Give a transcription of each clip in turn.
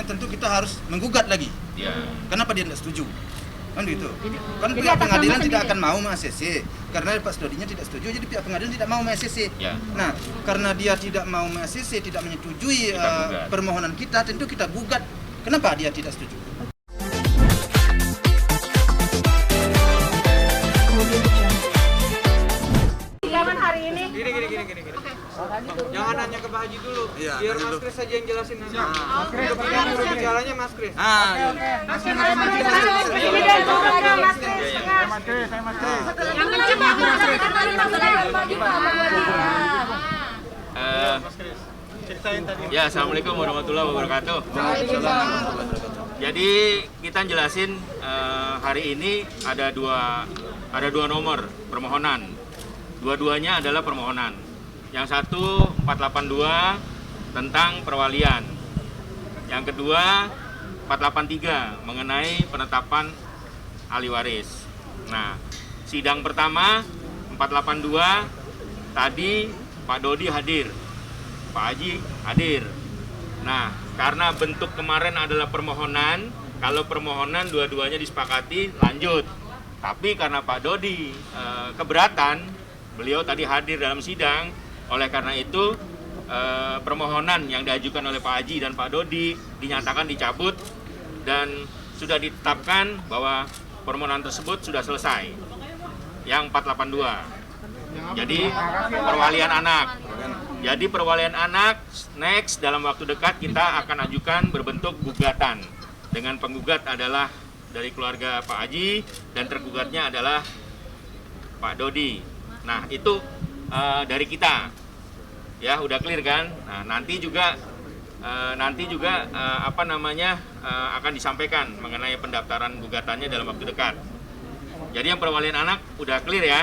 tentu kita harus menggugat lagi. Ya. Kenapa dia tidak setuju? Kan gitu. Kan Jadi pihak atas nama pengadilan tidak sendiri. akan mau meng-ACC karena Pak Sudodinya tidak setuju, jadi pihak pengadilan tidak mau meng-ACC. Ya. Nah, karena dia tidak mau meng-ACC, tidak menyetujui Kita gugat. permohonan kita, tentu kita gugat. Kenapa dia tidak setuju? Zaman hari ini. Gini. Jangan nanya ke Pak Haji dulu. Iya, Biar nanya Mas dulu. Kris saja yang jelasin nanti. Untuk ini bicaranya Mas Kris. Ini dari keluarga Mas Kris. Yang mencipta Ya, assalamualaikum warahmatullahi wabarakatuh. Jadi kita jelasin hari ini ada dua nomor permohonan. Dua-duanya adalah permohonan. Yang satu 482 tentang perwalian. Yang kedua 483 mengenai penetapan ahli waris. Nah, sidang pertama 482 tadi Pak Dodi hadir, Pak Haji hadir. Nah, karena bentuk kemarin adalah permohonan, kalau permohonan dua-duanya disepakati lanjut. Tapi karena Pak Dodi keberatan, beliau tadi hadir dalam sidang, oleh karena itu permohonan yang diajukan oleh Pak Haji dan Pak Dodi dinyatakan dicabut dan sudah ditetapkan bahwa permohonan tersebut sudah selesai. Yang 482. Jadi perwalian anak. Jadi perwalian anak next dalam waktu dekat kita akan ajukan berbentuk gugatan. Dengan penggugat adalah dari keluarga Pak Haji dan tergugatnya adalah Pak Dodi. Nah, itu dari kita. Ya, udah clear kan? Nah, nanti juga akan disampaikan mengenai pendaftaran gugatannya dalam waktu dekat. Jadi yang perwalian anak udah clear ya.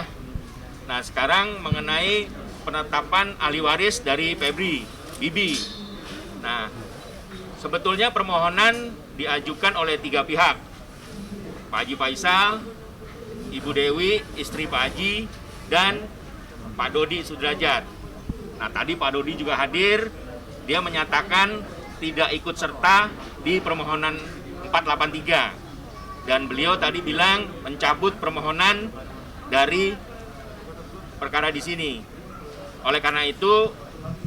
Nah, sekarang mengenai penetapan ahli waris dari Febri, Bibi. Nah, sebetulnya permohonan diajukan oleh 3 pihak. Pak Haji Faisal, Ibu Dewi, istri Pak Haji, dan Pak Dodi Sudrajat. Nah, tadi Pak Dodi juga hadir, dia menyatakan tidak ikut serta di permohonan 483. Dan beliau tadi bilang mencabut permohonan dari perkara di sini. Oleh karena itu,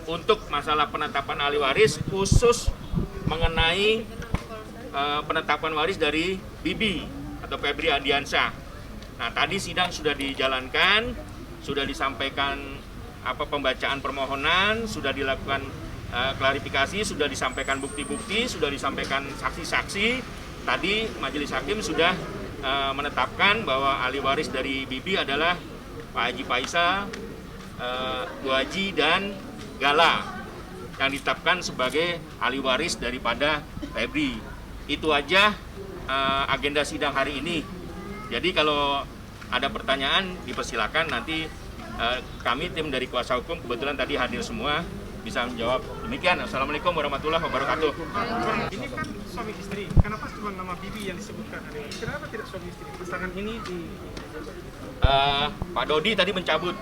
untuk masalah penetapan ahli waris khusus mengenai penetapan waris dari Bibi atau Febri Ardiansyah. Nah, tadi sidang sudah dijalankan, sudah disampaikan pembacaan permohonan, sudah dilakukan klarifikasi, sudah disampaikan bukti-bukti, sudah disampaikan saksi-saksi. Tadi majelis hakim sudah menetapkan bahwa ahli waris dari Bibi adalah Pak Haji Faisal, Bu Haji, dan Gala yang ditetapkan sebagai ahli waris daripada Febri. Itu aja agenda sidang hari ini. Jadi kalau ada pertanyaan dipersilakan, nanti kami tim dari kuasa hukum kebetulan tadi hadir semua bisa menjawab. Demikian. Assalamualaikum warahmatullahi wabarakatuh. Ini kan suami istri, kenapa cuma nama Bibi yang disebutkan hari ini? Kenapa tidak suami istri? Pasangan ini di Pak Dodi tadi mencabut.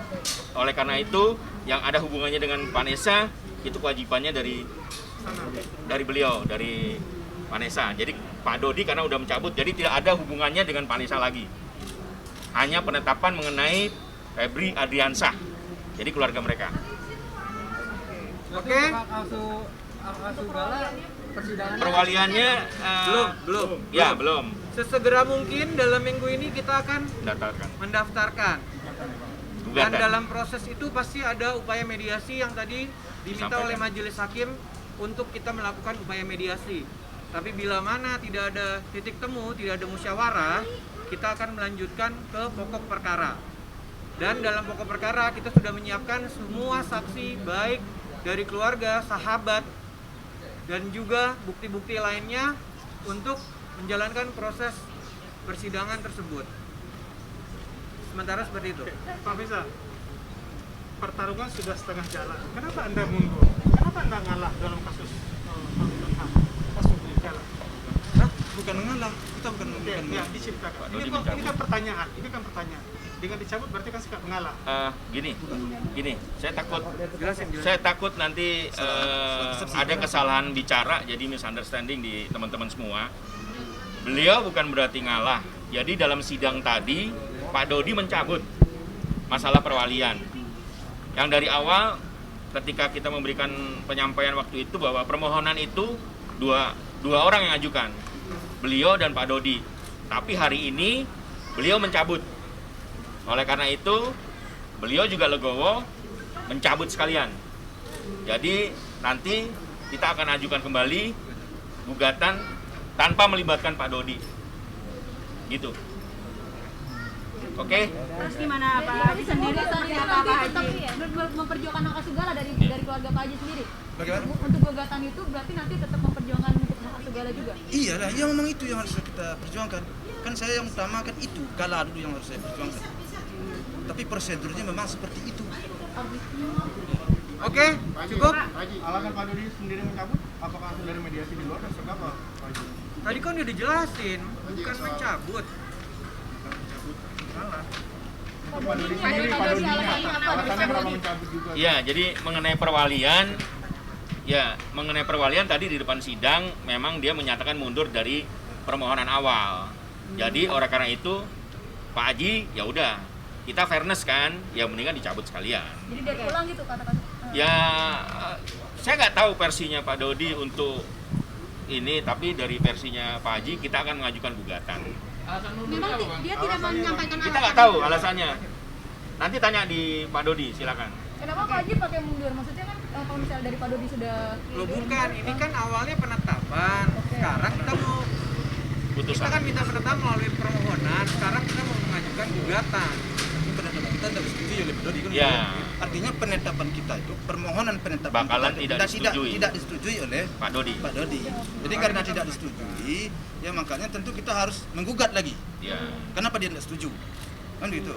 Oleh karena itu, yang ada hubungannya dengan Vanessa itu kewajibannya dari beliau, dari Vanessa. Jadi Pak Dodi karena udah mencabut, jadi tidak ada hubungannya dengan Vanessa lagi. Hanya penetapan mengenai Febri Ardiansyah. Jadi keluarga mereka. Oke. Perwaliannya Belum. Ya, belum Sesegera mungkin dalam minggu ini kita akan mendaftarkan. Dan gugatan. dalam proses itu pasti ada upaya mediasi yang tadi diminta oleh majelis hakim untuk kita melakukan upaya mediasi. Tapi bila mana tidak ada titik temu, tidak ada musyawarah, kita akan melanjutkan ke pokok perkara. Dan dalam pokok perkara kita sudah menyiapkan semua saksi baik dari keluarga, sahabat, dan juga bukti-bukti lainnya untuk menjalankan proses persidangan tersebut. Sementara seperti itu. Pak Faisal, pertarungan sudah setengah jalan. Kenapa Anda mundur? Kenapa Anda ngalah dalam kasus pas jalan? bukan mengalah, kita bukan Ya, diceritakan. Dodi Ini kan pertanyaan. Dengan dicabut berarti kan sikap mengalah. Gini, saya takut Jelasin. saya takut nanti ada kesalahan bicara, jadi misunderstanding di teman-teman semua. Beliau bukan berarti ngalah. Jadi dalam sidang tadi Pak Dodi mencabut masalah perwalian. Yang dari awal ketika kita memberikan penyampaian waktu itu bahwa permohonan itu dua orang yang ajukan, beliau dan Pak Dodi. Tapi hari ini beliau mencabut. Oleh karena itu beliau juga legowo mencabut sekalian. Jadi nanti kita akan ajukan kembali gugatan tanpa melibatkan Pak Dodi. Gitu. Oke? Terus gimana Pak Haji sendiri apa Pak Haji? Memperjuangkan hak segala dari keluarga Pak Haji sendiri. Bagaimana? Untuk gugatan itu berarti nanti tetap memperjuangkan hak segala juga. Iyalah, ya memang itu yang harus kita perjuangkan. Kan saya yang utamakan itu, Gala dulu yang harus saya perjuangkan. Tapi prosedurnya memang seperti itu. Oke, cukup. Alasan Pak Dodi sendiri mencabut, apakah dari mediasi di luar dan apa? Tadi kan udah dijelasin, bukan mencabut. Pak Dodi sendiri, alasannya kenapa mencabut juga? Ya, jadi mengenai perwalian tadi di depan sidang memang dia menyatakan mundur dari permohonan awal. Jadi oleh karena itu Pak Haji ya udah, kita fairness kan, ya mendingan dicabut sekalian. Jadi dia pulang gitu kata-kata. Ya saya nggak tahu versinya Pak Dodi untuk ini, tapi dari versinya Pak Haji kita akan mengajukan gugatan. Memang dia tidak menyampaikan Kita nggak tahu alasannya. Nanti tanya di Pak Dodi, silakan. Kenapa Pak Haji pakai mundur? Maksudnya kan kalau misalnya dari Pak Dodi sudah Loh bukan, ini kan awalnya penetapan. Sekarang kita mau Putusan. kan minta penetapan melalui permohonan. Sekarang kita mau mengajukan gugatan. Ini penetapan kita tidak disetujui oleh Pak Dodi kan? Ya. Artinya penetapan kita itu, permohonan penetapan Bakalan kita tidak disetujui. tidak disetujui oleh Pak Dodi. Pak Dodi. Jadi karena tidak disetujui, ya makanya tentu kita harus menggugat lagi. Ya. Kenapa dia tidak setuju? Kan gitu.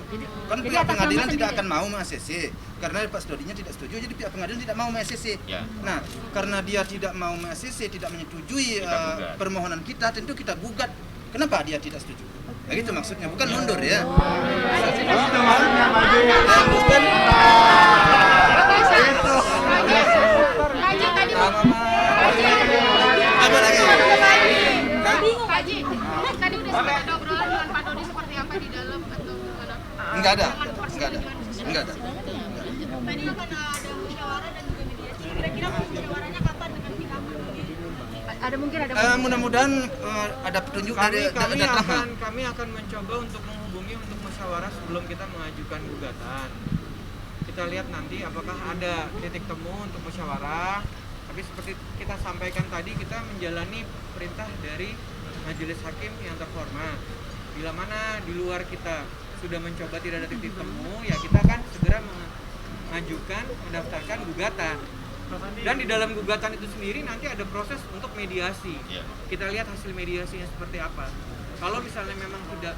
Kan pihak pengadilan tidak akan mau ACC karena Pak Dodinya tidak setuju, jadi pihak pengadilan tidak mau ACC. Ya. Nah, karena dia tidak mau ACC, tidak menyetujui Kita gugat. permohonan kita, tentu kita gugat. Kenapa dia tidak setuju? Nah, gitu maksudnya, bukan mundur ya. Apa lagi? bingung Pak Haji. Tadi udah sempat ada obrolan dengan Pak Dodi seperti apa di dalam atau gimana? Enggak ada. Tadi akan ada musyawarah dan juga mediasi. Kira-kira musyawarahnya kapan dengan pihak Dodi? Ada mungkin ada Mudah-mudahan ada petunjuk dari Kami akan mencoba untuk menghubungi untuk musyawarah sebelum kita mengajukan gugatan. Kita lihat nanti apakah ada titik temu untuk musyawarah. Tapi seperti kita sampaikan tadi, kita menjalani perintah dari majelis hakim yang terhormat. Bila mana di luar kita sudah mencoba tidak ada titik temu, ya kita akan segera mengajukan, mendaftarkan gugatan. Dan di dalam gugatan itu sendiri nanti ada proses untuk mediasi. Ya. Kita lihat hasil mediasinya seperti apa. Kalau misalnya memang tidak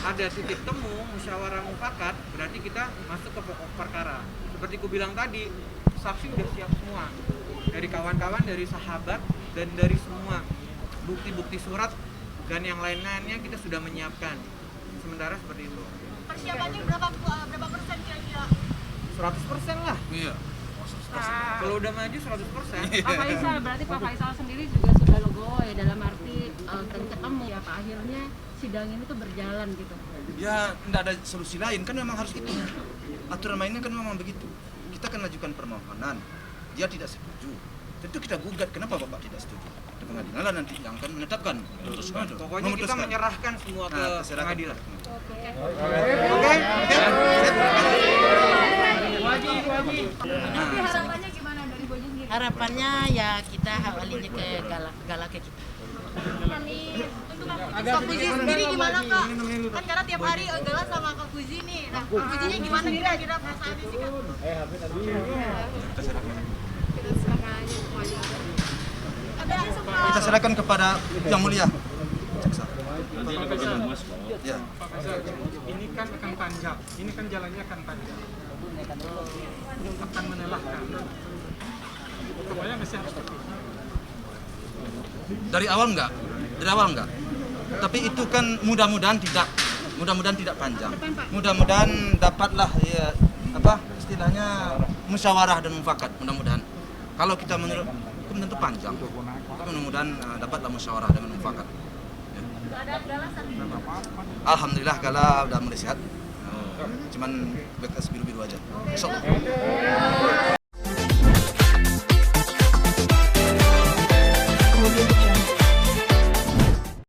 ada titik temu, musyawarah mufakat, berarti kita masuk ke pokok perkara. Seperti ku bilang tadi, saksi udah siap semua. Dari kawan-kawan, dari sahabat, dan dari semua bukti-bukti surat dan yang lain-lainnya kita sudah menyiapkan. Sementara seperti itu. Persiapannya berapa persen kira-kira? 100% lah. Iya. Kalau udah maju 100%. Pak Faisal, berarti Pak Faisal sendiri juga sudah legowo ya dalam arti ketemu ya Pak, akhirnya sidang ini tuh berjalan gitu. Ya, tidak ada solusi lain, kan memang harus itu. Aturan mainnya kan memang begitu. Kita akan ajukan permohonan, dia tidak setuju. Tentu kita gugat, kenapa Bapak tidak setuju? Di pengadilan nanti yang akan menetapkan. Pokoknya kita menyerahkan semua ke pengadilan. Oke. Nanti harapannya gimana dari Boji sendiri? Harapannya ya kita awalinya ke galak ke kita. Untuk Kak Fuzi sendiri gimana Kak? Kan karena tiap hari Gala sama Kak Fuzi nih. Nah, Kak Fuzinya gimana kira-kira perasaannya sih Kak? Kita serahkan kepada Yang Mulia Jaksa. Ya. Pak Faisal, ini kan akan panjang. Ini kan jalannya akan panjang. Akan melelahkan. Kebayang nggak sih harus seperti itu? Dari awal enggak. Dari awal enggak. Tapi itu kan mudah-mudahan tidak panjang. Mudah-mudahan dapatlah ya apa istilahnya musyawarah dan mufakat, mudah-mudahan. Kalau kita menurut hukum tentu panjang. Tapi mudah-mudahan dapatlah musyawarah dengan mufakat. Ya. Alhamdulillah Gala udah mulai sehat. Cuman bekas biru-biru aja. Insyaallah.